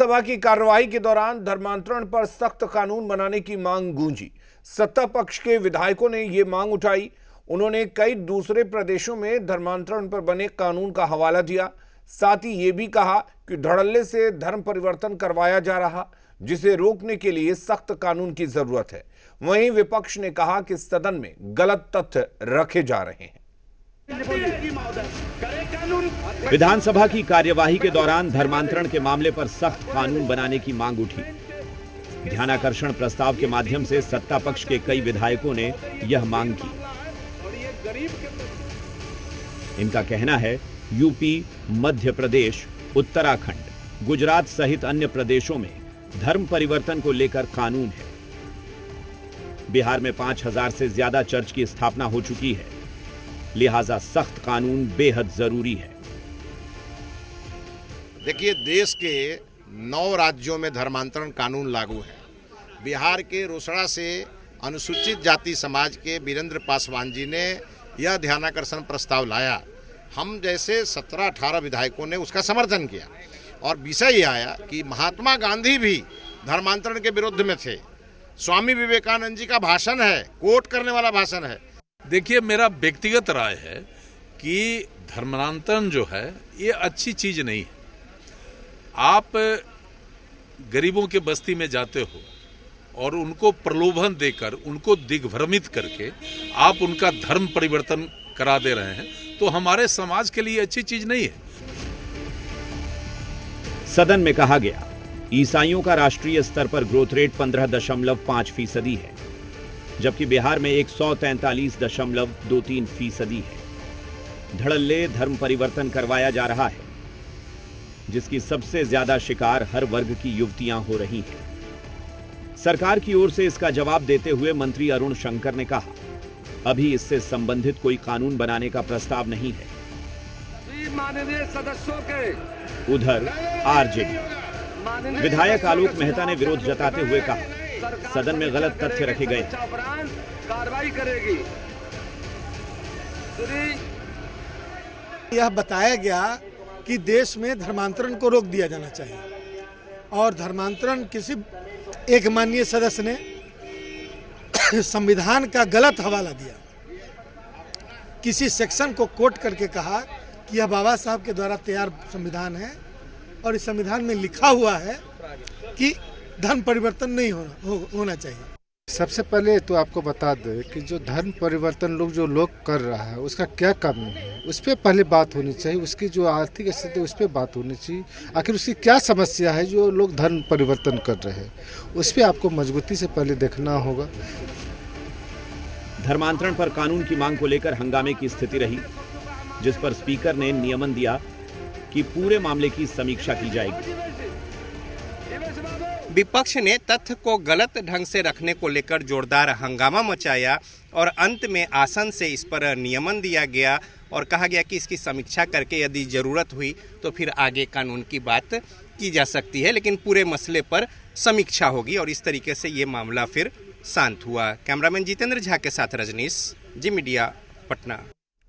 सभा की कार्रवाई के दौरान धर्मांतरण पर सख्त कानून बनाने की मांग गूंजी। सत्ता पक्ष के विधायकों ने यह मांग उठाई। उन्होंने कई दूसरे प्रदेशों में धर्मांतरण पर बने कानून का हवाला दिया। साथ ही यह भी कहा कि धड़ल्ले से धर्म परिवर्तन करवाया जा रहा, जिसे रोकने के लिए सख्त कानून की जरूरत है। वहीं विपक्ष ने कहा कि सदन में गलत तथ्य रखे जा रहे हैं। विधानसभा की कार्यवाही के दौरान धर्मांतरण के मामले पर सख्त कानून बनाने की मांग उठी। ध्यानाकर्षण प्रस्ताव के माध्यम से सत्ता पक्ष के कई विधायकों ने यह मांग की। इनका कहना है यूपी, मध्य प्रदेश, उत्तराखंड, गुजरात सहित अन्य प्रदेशों में धर्म परिवर्तन को लेकर कानून है। बिहार में 5000 से ज्यादा चर्च की स्थापना हो चुकी है, लिहाजा सख्त कानून बेहद जरूरी है। देखिए, देश के 9 राज्यों में धर्मांतरण कानून लागू है। बिहार के रोसड़ा से अनुसूचित जाति समाज के वीरेंद्र पासवान जी ने यह ध्यानाकर्षण प्रस्ताव लाया। हम जैसे 17-18 विधायकों ने उसका समर्थन किया और विषय यह आया कि महात्मा गांधी भी धर्मांतरण के विरुद्ध में थे। स्वामी विवेकानंद जी का भाषण है, कोट करने वाला भाषण है। देखिए, मेरा व्यक्तिगत राय है कि धर्मांतरण जो है ये अच्छी चीज नहीं है। आप गरीबों के बस्ती में जाते हो और उनको प्रलोभन देकर, उनको दिग्भ्रमित करके आप उनका धर्म परिवर्तन करा दे रहे हैं, तो हमारे समाज के लिए अच्छी चीज नहीं है। सदन में कहा गया, ईसाइयों का राष्ट्रीय स्तर पर ग्रोथ रेट 15.5% है, जबकि बिहार में 143.23% है। धड़ल्ले धर्म परिवर्तन करवाया जा रहा है, जिसकी सबसे ज्यादा शिकार हर वर्ग की युवतियां हो रही हैं। सरकार की ओर से इसका जवाब देते हुए मंत्री अरुण शंकर ने कहा, अभी इससे संबंधित कोई कानून बनाने का प्रस्ताव नहीं है। माननीय सदस्यों के उधर आरजेडी विधायक आलोक मेहता ने विरोध जताते हुए कहा, सदन में गलत तथ्य रखे गए। कार्रवाई करेगी। यह बताया गया कि देश में धर्मांतरण को रोक दिया जाना चाहिए और धर्मांतरण किसी एक माननीय सदस्य ने संविधान का गलत हवाला दिया। किसी सेक्शन को कोट करके कहा कि यह बाबा साहब के द्वारा तैयार संविधान है और इस संविधान में लिखा हुआ है कि धर्म परिवर्तन नहीं होना चाहिए। सबसे पहले तो आपको बता दें कि जो धर्म परिवर्तन लोग कर रहा है उसका क्या कानून है, उस पर पहले बात होनी चाहिए। उसकी जो आर्थिक स्थिति उस पर बात होनी चाहिए। आखिर उसकी क्या समस्या है जो लोग धर्म परिवर्तन कर रहे हैं, उस पर आपको मजबूती से पहले देखना होगा। धर्मांतरण पर कानून की मांग को लेकर हंगामे की स्थिति रही, जिस पर स्पीकर ने नियमन दिया कि पूरे मामले की समीक्षा की जाएगी। विपक्ष ने तथ्य को गलत ढंग से रखने को लेकर जोरदार हंगामा मचाया और अंत में आसन से इस पर नियमन दिया गया और कहा गया कि इसकी समीक्षा करके यदि जरूरत हुई तो फिर आगे कानून की बात की जा सकती है, लेकिन पूरे मसले पर समीक्षा होगी और इस तरीके से ये मामला फिर शांत हुआ। कैमरामैन जितेंद्र झा के साथ रजनीश, जी मीडिया, पटना।